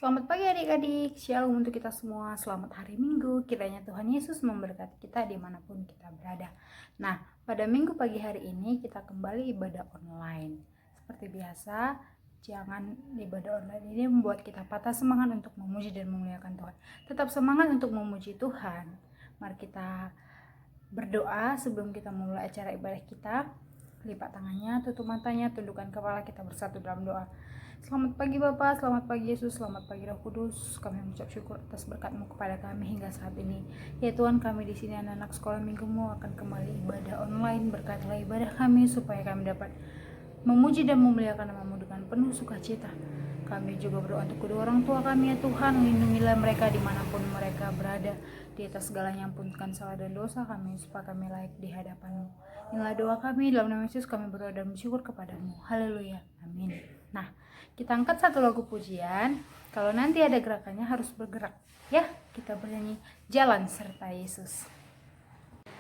Selamat pagi adik-adik, shalom untuk kita semua. Selamat hari Minggu, kiranya Tuhan Yesus memberkati kita dimanapun kita berada. Nah, pada Minggu pagi hari ini kita kembali ibadah online. Seperti biasa, jangan ibadah online ini membuat kita patah semangat untuk memuji dan memuliakan Tuhan. Tetap semangat untuk memuji Tuhan. Mari kita berdoa sebelum kita memulai acara ibadah kita. Lipat tangannya, tutup matanya, tundukkan kepala, kita bersatu dalam doa. Selamat pagi Bapak, selamat pagi Yesus, selamat pagi Roh Kudus. Kami mengucap syukur atas berkat-Mu kepada kami hingga saat ini. Ya Tuhan, kami di sini anak-anak sekolah minggumu akan kembali ibadah online. Berkatilah ibadah kami supaya kami dapat memuji dan memuliakan nama-Mu dengan penuh sukacita. Kami juga berdoa untuk kedua orang tua kami ya Tuhan, lindungilah mereka dimanapun mereka berada. Di atas segalanya ampunkan salah dan dosa kami supaya kami layak di hadapan-Mu. Inilah doa kami, dalam nama Yesus kami berdoa dan bersyukur kepada-Mu. Haleluya, amin. Nah, kita angkat satu lagu pujian. Kalau nanti ada gerakannya harus bergerak ya. Kita bernyanyi Jalan Serta Yesus.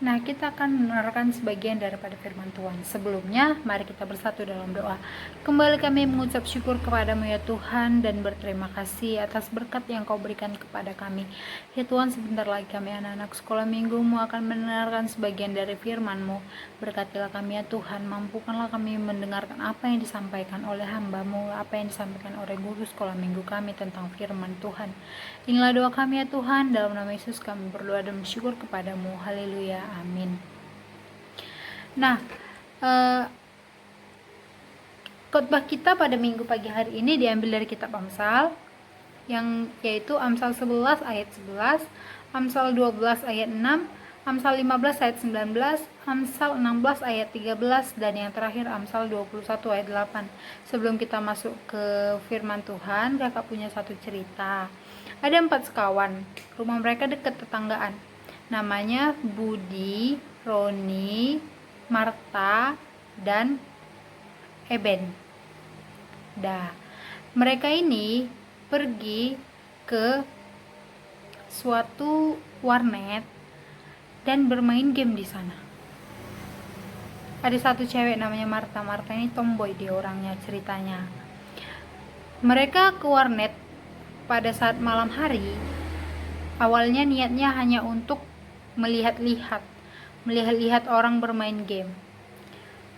Nah, kita akan menerangkan sebagian daripada firman Tuhan. Sebelumnya, mari kita bersatu dalam doa. Kembali kami mengucap syukur kepada-Mu ya Tuhan, dan berterima kasih atas berkat yang Kau berikan kepada kami. Ya Tuhan, sebentar lagi kami anak-anak sekolah minggumu akan mendengarkan sebagian dari firman-Mu. Berkatilah kami ya Tuhan, mampukanlah kami mendengarkan apa yang disampaikan oleh hamba-Mu, apa yang disampaikan oleh guru sekolah minggu kami tentang firman Tuhan. Inilah doa kami ya Tuhan, dalam nama Yesus kami berdoa dan bersyukur kepada-Mu. Haleluya. Amin. Nah, khotbah kita pada minggu pagi hari ini diambil dari kitab Amsal, yang yaitu Amsal 11 ayat 11, Amsal 12 ayat 6, Amsal 15 ayat 19, Amsal 16 ayat 13, dan yang terakhir Amsal 21 ayat 8. Sebelum kita masuk ke firman Tuhan, kakak punya satu cerita. Ada 4 sekawan, rumah mereka dekat tetanggaan. Namanya Budi, Roni, Marta, dan Eben. Mereka ini pergi ke suatu warnet dan bermain game di sana. Ada satu cewek namanya Marta. Marta ini tomboy dia orangnya, ceritanya. Mereka ke warnet pada saat malam hari. Awalnya niatnya hanya untuk melihat-lihat orang bermain game.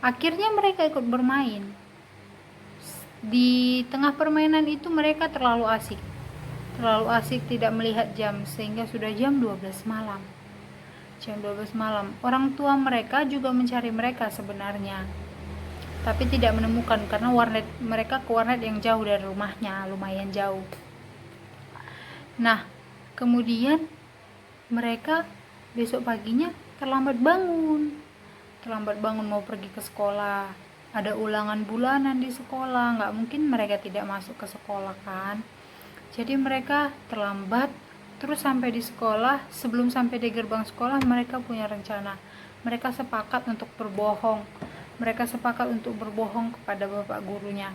Akhirnya mereka ikut bermain. Di tengah permainan itu mereka terlalu asik tidak melihat jam, sehingga sudah jam 12 malam. Orang tua mereka juga mencari mereka sebenarnya, tapi tidak menemukan karena mereka ke warnet yang jauh dari rumahnya, lumayan jauh. Nah, kemudian mereka besok paginya terlambat bangun mau pergi ke sekolah. Ada ulangan bulanan di sekolah, nggak mungkin mereka tidak masuk ke sekolah kan. Jadi mereka terlambat. Terus sampai di sekolah, sebelum sampai di gerbang sekolah, mereka punya rencana. Mereka sepakat untuk berbohong kepada bapak gurunya.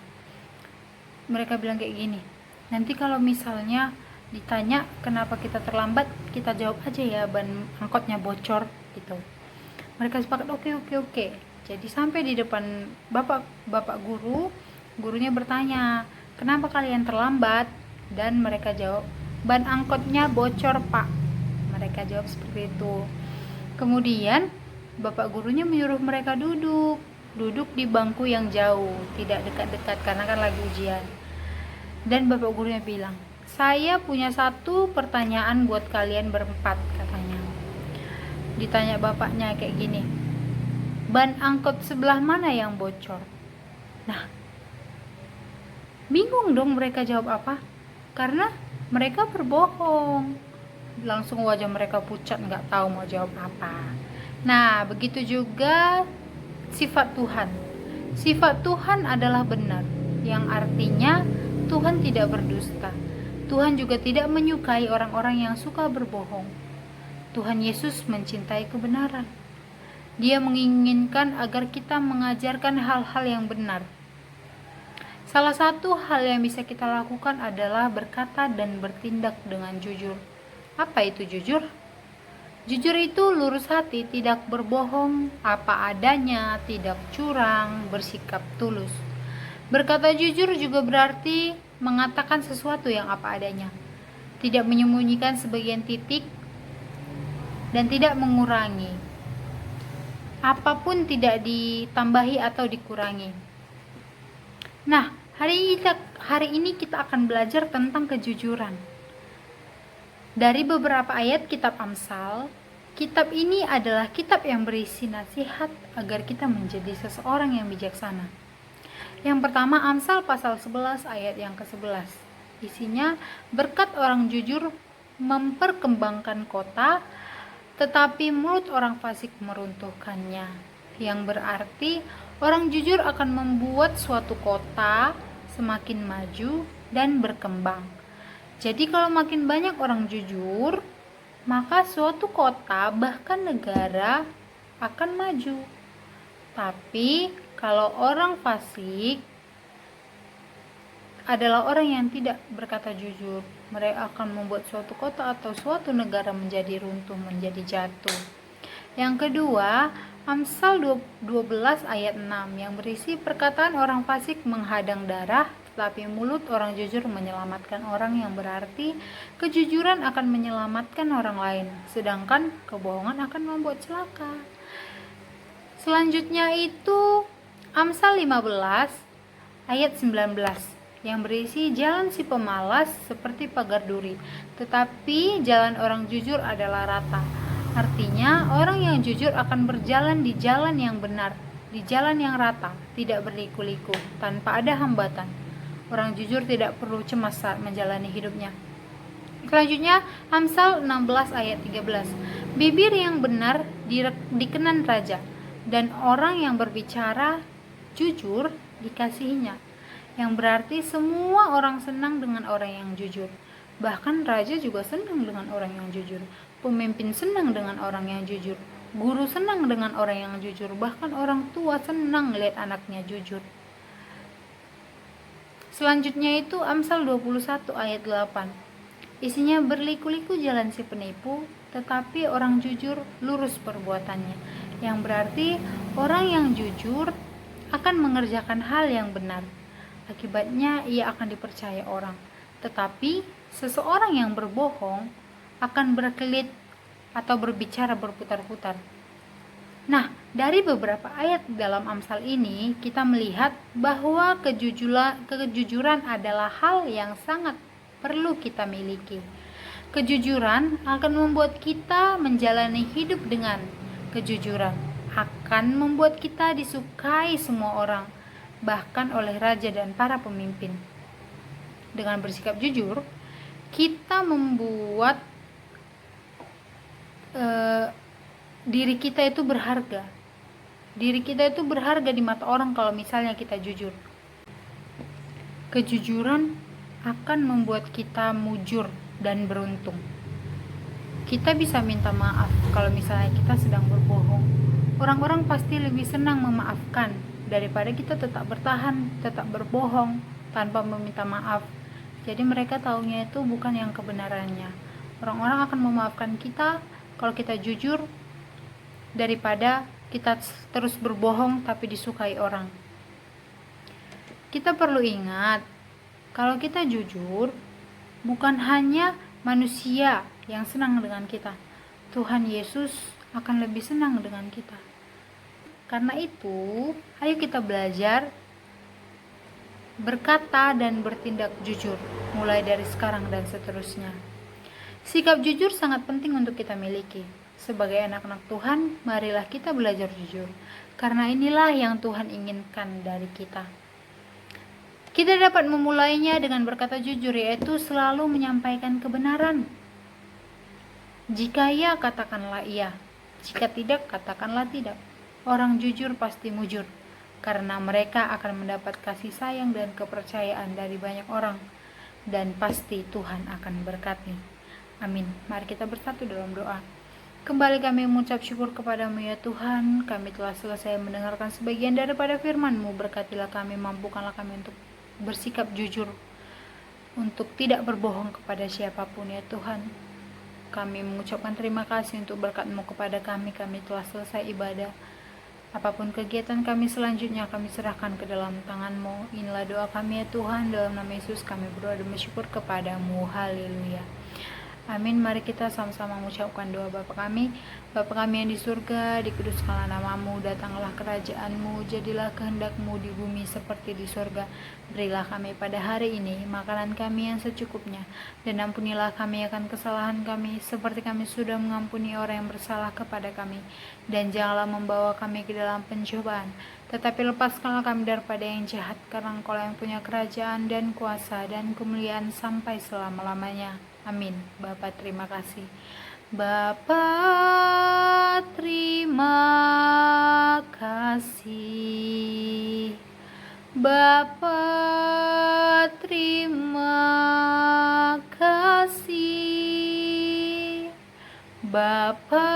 Mereka bilang kayak gini, nanti kalau misalnya ditanya kenapa kita terlambat, kita jawab aja ya ban angkotnya bocor gitu. Mereka sepakat oke. Jadi sampai di depan bapak gurunya bertanya, kenapa kalian terlambat? Dan mereka jawab, ban angkotnya bocor pak. Mereka jawab seperti itu. Kemudian bapak gurunya menyuruh mereka duduk di bangku yang jauh, tidak dekat-dekat karena kan lagi ujian. Dan bapak gurunya bilang, saya punya satu pertanyaan buat kalian berempat, katanya. Ditanya bapaknya kayak gini, ban angkot sebelah mana yang bocor? Nah, bingung dong mereka jawab apa, karena mereka berbohong. Langsung wajah mereka pucat, nggak tahu mau jawab apa. Nah, begitu juga sifat Tuhan. Sifat Tuhan adalah benar, yang artinya Tuhan tidak berdusta. Tuhan juga tidak menyukai orang-orang yang suka berbohong. Tuhan Yesus mencintai kebenaran. Dia menginginkan agar kita mengajarkan hal-hal yang benar. Salah satu hal yang bisa kita lakukan adalah berkata dan bertindak dengan jujur. Apa itu jujur? Jujur itu lurus hati, tidak berbohong, apa adanya, tidak curang, bersikap tulus. Berkata jujur juga berarti mengatakan sesuatu yang apa adanya, tidak menyembunyikan sebagian titik, dan tidak mengurangi. Apapun tidak ditambahi atau dikurangi. Nah, hari ini kita akan belajar tentang kejujuran. Dari beberapa ayat kitab Amsal, kitab ini adalah kitab yang berisi nasihat agar kita menjadi seseorang yang bijaksana. Yang pertama, Amsal pasal 11 ayat yang ke-11. Isinya, berkat orang jujur memperkembangkan kota, tetapi mulut orang fasik meruntuhkannya. Yang berarti, orang jujur akan membuat suatu kota semakin maju dan berkembang. Jadi kalau makin banyak orang jujur, maka suatu kota bahkan negara akan maju. Tapi kalau orang fasik adalah orang yang tidak berkata jujur, mereka akan membuat suatu kota atau suatu negara menjadi runtuh, menjadi jatuh. Yang kedua, Amsal 12 ayat 6 yang berisi perkataan orang fasik menghadang darah, tetapi mulut orang jujur menyelamatkan orang, yang berarti kejujuran akan menyelamatkan orang lain, sedangkan kebohongan akan membuat celaka. Selanjutnya itu Amsal 15 ayat 19 yang berisi jalan si pemalas seperti pagar duri, tetapi jalan orang jujur adalah rata. Artinya orang yang jujur akan berjalan di jalan yang benar, di jalan yang rata, tidak berliku-liku, tanpa ada hambatan. Orang jujur tidak perlu cemas saat menjalani hidupnya. Selanjutnya Amsal 16 ayat 13. Bibir yang benar dikenan raja, dan orang yang berbicara jujur dikasihinya. Yang berarti semua orang senang dengan orang yang jujur. Bahkan raja juga senang dengan orang yang jujur. Pemimpin senang dengan orang yang jujur. Guru senang dengan orang yang jujur. Bahkan orang tua senang melihat anaknya jujur. Selanjutnya itu Amsal 21 ayat 8. Isinya, berliku-liku jalan si penipu, tetapi orang jujur lurus perbuatannya. Yang berarti orang yang jujur akan mengerjakan hal yang benar. Akibatnya ia akan dipercaya orang. Tetapi seseorang yang berbohong akan berkelit atau berbicara berputar-putar. Nah, dari beberapa ayat dalam Amsal ini kita melihat bahwa kejujuran adalah hal yang sangat perlu kita miliki. Kejujuran akan membuat kita menjalani hidup dengan kejujuran, akan membuat kita disukai semua orang, bahkan oleh raja dan para pemimpin. Dengan bersikap jujur, kita membuat diri kita itu berharga. Diri kita itu berharga di mata orang kalau misalnya kita jujur. Kejujuran akan membuat kita mujur dan beruntung. Kita bisa minta maaf kalau misalnya kita sedang berbohong. Orang-orang pasti lebih senang memaafkan daripada kita tetap bertahan, tetap berbohong tanpa meminta maaf. Jadi mereka taunya itu bukan yang kebenarannya. Orang-orang akan memaafkan kita kalau kita jujur daripada kita terus berbohong tapi disukai orang. Kita perlu ingat, kalau kita jujur, bukan hanya manusia yang senang dengan kita. Tuhan Yesus akan lebih senang dengan kita. Karena itu, ayo kita belajar berkata dan bertindak jujur, mulai dari sekarang dan seterusnya. Sikap jujur sangat penting untuk kita miliki. Sebagai anak-anak Tuhan, marilah kita belajar jujur, karena inilah yang Tuhan inginkan dari kita. Kita dapat memulainya dengan berkata jujur, yaitu selalu menyampaikan kebenaran. Jika ya, katakanlah iya. Jika tidak, katakanlah tidak. Orang jujur pasti mujur, karena mereka akan mendapat kasih sayang dan kepercayaan dari banyak orang, dan pasti Tuhan akan berkati. Amin. Mari kita bersatu dalam doa. Kembali kami mengucap syukur kepadamu ya Tuhan. Kami telah selesai mendengarkan sebagian daripada firman-Mu. Berkatilah kami, mampukanlah kami untuk bersikap jujur, untuk tidak berbohong kepada siapapun ya Tuhan. Kami mengucapkan terima kasih untuk berkat-Mu kepada kami. Kami telah selesai ibadah. Apapun kegiatan kami selanjutnya, kami serahkan ke dalam tangan-Mu. Inilah doa kami ya Tuhan, dalam nama Yesus kami berdoa dan bersyukur kepadamu. Haleluya. Amin. Mari kita sama-sama mengucapkan doa Bapa kami. Bapa kami yang di surga, dikuduskanlah namamu, datanglah kerajaan-Mu, jadilah kehendak-Mu di bumi seperti di surga. Berilah kami pada hari ini makanan kami yang secukupnya, dan ampunilah kami akan kesalahan kami, seperti kami sudah mengampuni orang yang bersalah kepada kami. Dan janganlah membawa kami ke dalam pencobaan, tetapi lepaskanlah kami daripada yang jahat, karena Engkau yang punya kerajaan dan kuasa dan kemuliaan sampai selama-lamanya. Amin. Bapa terima kasih. Bapa terima kasih. Bapa terima kasih. Bapa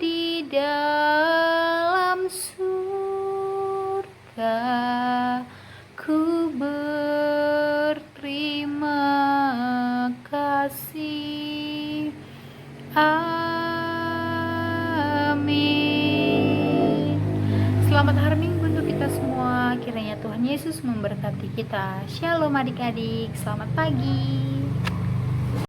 di dalam surga, ku berterima kasih. Amin. Selamat hari Minggu untuk kita semua. Kiranya Tuhan Yesus memberkati kita. Shalom adik-adik. Selamat pagi.